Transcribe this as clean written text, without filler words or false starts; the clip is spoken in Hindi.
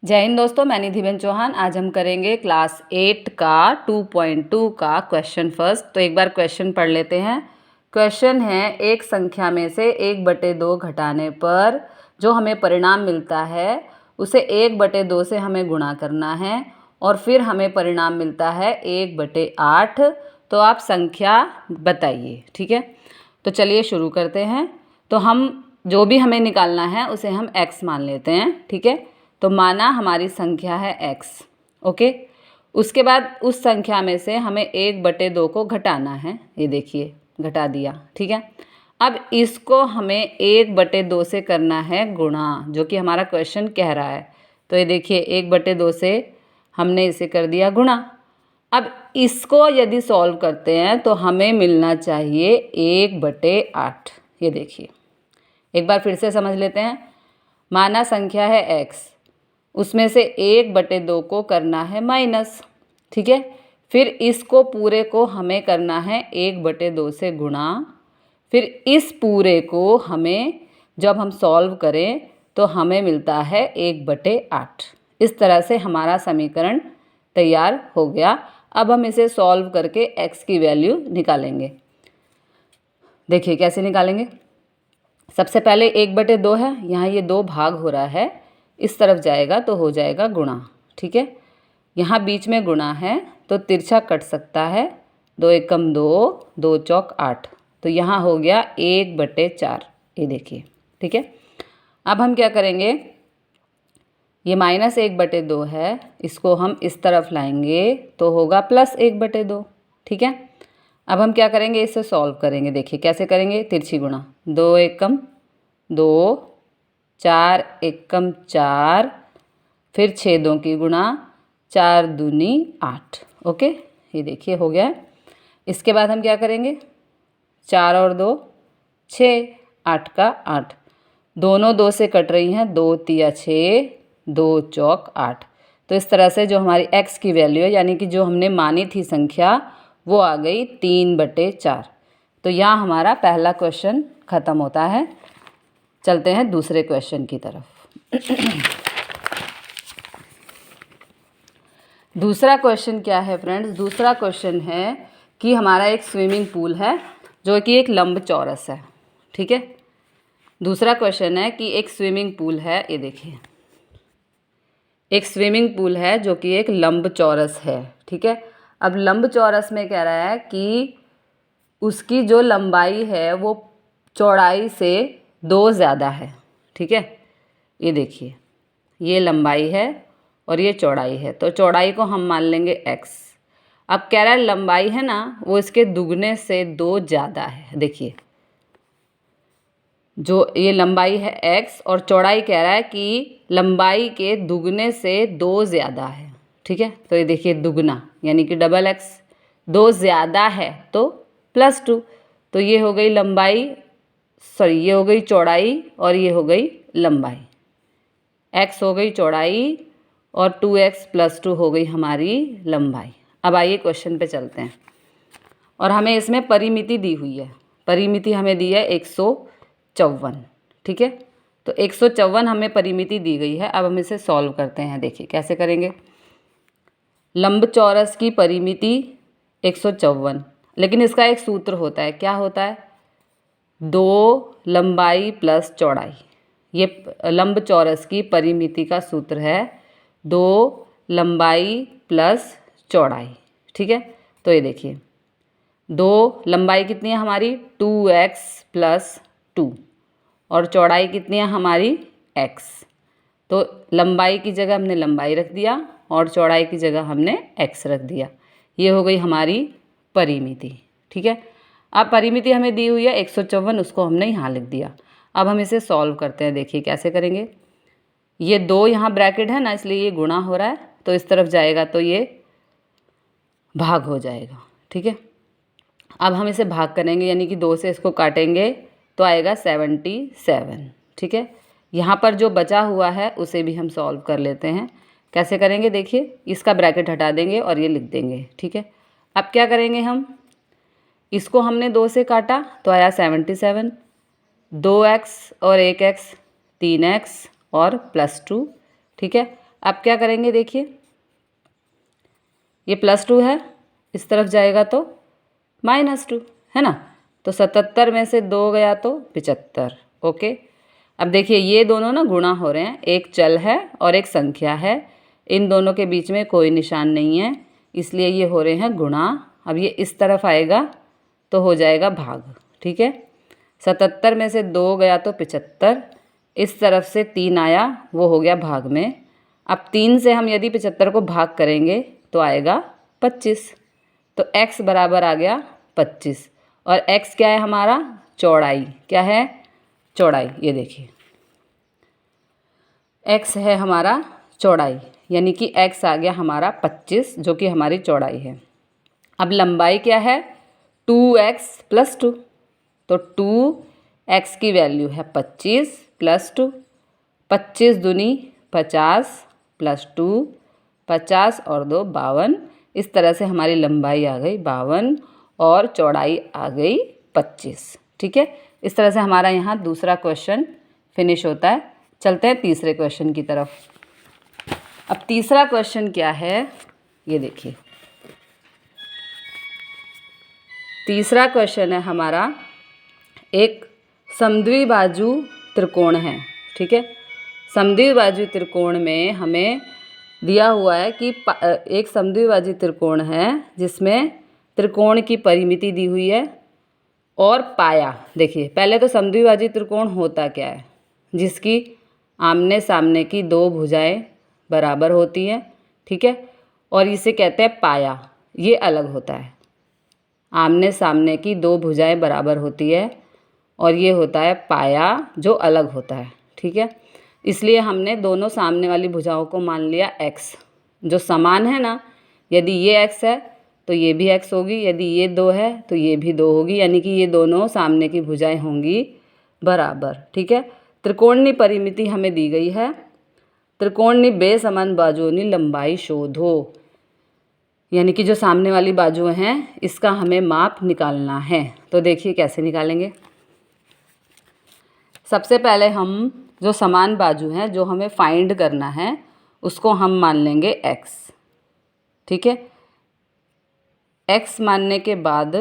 जय हिंद दोस्तों, मैं निधिबेन चौहान। आज हम करेंगे क्लास 8 का 2.2 का क्वेश्चन फर्स्ट। तो एक बार क्वेश्चन पढ़ लेते हैं। क्वेश्चन है, एक संख्या में से 1/2 घटाने पर जो हमें परिणाम मिलता है उसे 1/2 से हमें गुणा करना है और फिर हमें परिणाम मिलता है 1/8। तो आप संख्या बताइए। ठीक है, तो चलिए शुरू करते हैं। तो हम जो भी हमें निकालना है उसे हम x मान लेते हैं। ठीक है, तो माना हमारी संख्या है x। ओके, उसके बाद उस संख्या में से हमें 1/2 को घटाना है। ये देखिए घटा दिया। ठीक है, अब इसको हमें 1/2 से करना है गुणा, जो कि हमारा क्वेश्चन कह रहा है। तो ये देखिए 1/2 से हमने इसे कर दिया गुणा। अब इसको यदि सॉल्व करते हैं तो हमें मिलना चाहिए 1/8। ये देखिए एक बार फिर से समझ लेते हैं। माना संख्या है x, उसमें से 1/2 को करना है माइनस। ठीक है, फिर इसको पूरे को हमें करना है 1/2 से गुणा। फिर इस पूरे को हमें जब हम सॉल्व करें तो हमें मिलता है 1/8। इस तरह से हमारा समीकरण तैयार हो गया। अब हम इसे सॉल्व करके x की वैल्यू निकालेंगे। देखिए कैसे निकालेंगे। सबसे पहले 1/2 है, यहाँ ये 2 भाग हो रहा है, इस तरफ जाएगा तो हो जाएगा गुणा। ठीक है, यहाँ बीच में गुणा है तो तिरछा कट सकता है। 2 एकम 2, 2 चौक 8, तो यहाँ हो गया 1/4। ये देखिए। ठीक है, अब हम क्या करेंगे, ये -1/2 है, इसको हम इस तरफ लाएंगे तो होगा +1/2। ठीक है, अब हम क्या करेंगे, इसे सॉल्व करेंगे। देखिए कैसे करेंगे, तिरछी गुणा। 2 एकम 2, 4 एकम 4, फिर 6 2 की गुणा, 4 दूनी 8। ओके, ये देखिए हो गया। इसके बाद हम क्या करेंगे, 4 और 2 6, 8 का 8, दोनों 2 से कट रही हैं, 2 तिया 6, 2 चौक 8। तो इस तरह से जो हमारी x की वैल्यू है, यानी कि जो हमने मानी थी संख्या, वो आ गई 3/4। तो यहाँ हमारा पहला क्वेश्चन ख़त्म होता है। चलते हैं दूसरे क्वेश्चन की तरफ। दूसरा क्वेश्चन क्या है फ्रेंड्स, दूसरा क्वेश्चन है कि हमारा एक स्विमिंग पूल है जो कि एक लंबचौरस है। ठीक है, दूसरा क्वेश्चन है कि एक स्विमिंग पूल है। ये देखिए एक स्विमिंग पूल है जो कि एक लंबचौरस है। ठीक है, अब लंबचौरस में कह रहा है कि उसकी जो लंबाई है वो चौड़ाई से 2 ज़्यादा है। ठीक है, ये देखिए ये लंबाई है और ये चौड़ाई है, तो चौड़ाई को हम मान लेंगे x। अब कह रहा है लंबाई है ना, वो इसके दुगने से 2 ज़्यादा है। देखिए जो ये लंबाई है x और चौड़ाई कह रहा है कि लंबाई के दुगने से 2 ज़्यादा है। ठीक है, तो ये देखिए दुगना यानी कि डबल x, 2 ज़्यादा है तो +2। तो ये हो गई लंबाई, सॉरी ये हो गई चौड़ाई और ये हो गई लंबाई। x हो गई चौड़ाई और 2x + 2 हो गई हमारी लंबाई। अब आइए क्वेश्चन पे चलते हैं और हमें इसमें परिमिति दी हुई है। परिमिति हमें दी है 154। ठीक है, तो 154 हमें परिमिति दी गई है। अब हम इसे सॉल्व करते हैं। देखिए कैसे करेंगे। लंबचौरस की परिमिति 154, लेकिन इसका एक सूत्र होता है। क्या होता है, 2 लंबाई + चौड़ाई। ये लंबचौरस की परिमिति का सूत्र है 2 लंबाई + चौड़ाई। ठीक है, तो ये देखिए 2 लंबाई कितनी है हमारी 2x + 2 और चौड़ाई कितनी है हमारी x। तो लंबाई की जगह हमने लंबाई रख दिया और चौड़ाई की जगह हमने x रख दिया। ये हो गई हमारी परिमिति। ठीक है, अब परिमिति हमें दी हुई है 154, उसको हमने यहाँ लिख दिया। अब हम इसे सॉल्व करते हैं। देखिए कैसे करेंगे। ये 2 यहाँ ब्रैकेट है ना, इसलिए ये गुणा हो रहा है, तो इस तरफ जाएगा तो ये भाग हो जाएगा। ठीक है, अब हम इसे भाग करेंगे यानी कि 2 से इसको काटेंगे तो आएगा 77। ठीक है, यहाँ पर जो बचा हुआ है उसे भी हम सॉल्व कर लेते हैं। कैसे करेंगे, देखिए इसका ब्रैकेट हटा देंगे और ये लिख देंगे। ठीक है, अब क्या करेंगे, हम इसको हमने 2 से काटा तो आया 77, 2x और 1x 3x और +2। ठीक है, अब क्या करेंगे, देखिए ये +2 है, इस तरफ जाएगा तो -2 है ना। तो 77 में से 2 गया तो 75। ओके, अब देखिए ये दोनों ना गुणा हो रहे हैं, एक चल है और एक संख्या है, इन दोनों के बीच में कोई निशान नहीं है, इसलिए ये हो रहे हैं गुणा। अब ये इस तरफ आएगा तो हो जाएगा भाग। ठीक है, 77 में से 2 गया तो 75, इस तरफ से 3 आया, वो हो गया भाग में। अब 3 से हम यदि 75 को भाग करेंगे तो आएगा 25, तो x बराबर आ गया 25। और x क्या है हमारा, चौड़ाई। क्या है, चौड़ाई। ये देखिए x है हमारा चौड़ाई, यानी कि x आ गया हमारा 25, जो कि हमारी चौड़ाई है। अब लंबाई क्या है, 2x + 2, तो 2x की वैल्यू है 25 + 2, 25 दूनी 50 + 2, 50 और 2 52। इस तरह से हमारी लंबाई आ गई 52 और चौड़ाई आ गई 25। ठीक है, इस तरह से हमारा यहाँ दूसरा क्वेश्चन फिनिश होता है। चलते हैं तीसरे क्वेश्चन की तरफ। अब तीसरा क्वेश्चन क्या है, ये देखिए। तीसरा क्वेश्चन है हमारा, एक समद्विबाजु त्रिकोण है। ठीक है, समद्विबाजु त्रिकोण में हमें दिया हुआ है कि एक समद्विबाजु त्रिकोण है जिसमें त्रिकोण की परिमिति दी हुई है और पाया। देखिए पहले तो समद्विबाजु त्रिकोण होता क्या है, जिसकी आमने सामने की 2 भुजाएं बराबर होती हैं। ठीक है, और इसे कहते हैं पाया। ये अलग होता है, आमने सामने की 2 भुजाएं बराबर होती है और ये होता है पाया, जो अलग होता है। ठीक है, इसलिए हमने दोनों सामने वाली भुजाओं को मान लिया x, जो समान है ना। यदि ये x है तो ये भी x होगी, यदि ये 2 है तो ये भी 2 होगी, यानी कि ये दोनों सामने की भुजाएं होंगी बराबर। ठीक है, त्रिकोणीय परिमिति हमें दी गई है, त्रिकोणीय बेसमान बाजुओं की लंबाई शोधो, यानी कि जो सामने वाली बाजुएं हैं इसका हमें माप निकालना है। तो देखिए कैसे निकालेंगे। सबसे पहले हम जो समान बाजू हैं, जो हमें फाइंड करना है, उसको हम मान लेंगे x। ठीक है, x मानने के बाद